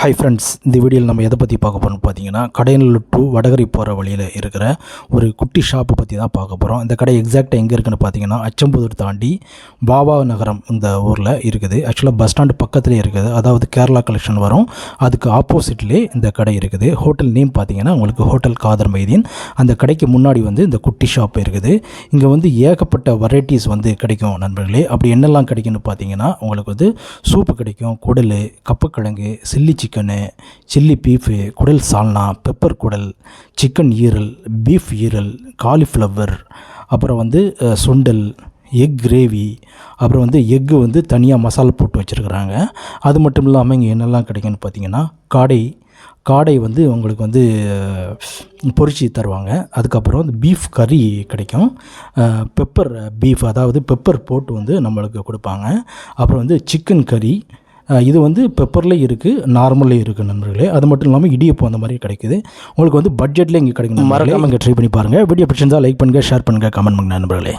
Hi friends, இந்த வீடியோவில் நம்ம எதை பற்றி பார்க்க போகிறோம்னு பார்த்தீங்கன்னா, கடையநல்லூர் டு வடகரை போகிற வழியில் இருக்கிற ஒரு குட்டி ஷாப்பை பற்றி தான் பார்க்க போகிறோம். இந்த கடை எக்ஸாக்டாக எங்கே இருக்குன்னு பார்த்தீங்கன்னா, அச்சம்புதூர் தாண்டி பாபா நகரம் இந்த ஊரில் இருக்குது. ஆக்சுவலாக பஸ் ஸ்டாண்டு பக்கத்துலேயே இருக்குது. அதாவது கேரளா கலெக்ஷன் வரும், அதுக்கு ஆப்போசிட்லேயே இந்த கடை இருக்குது. ஹோட்டல் நேம் பார்த்தீங்கன்னா உங்களுக்கு ஹோட்டல் காதர் மைதீன். அந்த கடைக்கு முன்னாடி வந்து இந்த குட்டி ஷாப் இருக்குது. இங்கே வந்து ஏகப்பட்ட வெரைட்டிஸ் வந்து கிடைக்கும் நண்பர்களே. அப்படி என்னெல்லாம் கிடைக்குன்னு பார்த்தீங்கன்னா, உங்களுக்கு வந்து சூப்பு கிடைக்கும், குடல், கப்பக்கிழங்கு, சில்லி சிக்கனு, சில்லி பீஃபு, குடல் சால்னா, பெப்பர் குடல், சிக்கன் ஈரல், பீஃப் ஈரல், காலிஃப்ளவர், அப்புறம் வந்து சுண்டல், எக் கிரேவி, அப்புறம் வந்து எக்கு வந்து தனியாக மசாலா போட்டு வச்சுருக்குறாங்க. அது மட்டும் இல்லாமல் இங்கே என்னெல்லாம் கிடைக்குன்னு பார்த்தீங்கன்னா, காடை வந்து உங்களுக்கு வந்து பொரிச்சு தருவாங்க. அதுக்கப்புறம் வந்து பீஃப் கறி கிடைக்கும், பெப்பர் பீஃப், அதாவது பெப்பர் போட்டு வந்து நம்மளுக்கு கொடுப்பாங்க. அப்புறம் வந்து சிக்கன் கறி, இது வந்து பெப்பர்லேயும் இருக்குது, நார்மல்லையும் இருக்குது நண்பர்களே. அது மட்டும் இல்லாமல் இடியப்பம் அந்த மாதிரி கிடைக்குது. உங்களுக்கு வந்து பட்ஜெட்லேயே இங்கே கிடைக்கும். மறக்காமல் இங்கே ட்ரை பண்ணி பாருங்கள். வீடியோ பிடிச்சிருந்தால் லைக் பண்ணுங்கள், ஷேர் பண்ணுங்கள், கமெண்ட் பண்ணுங்கள் நண்பர்களே.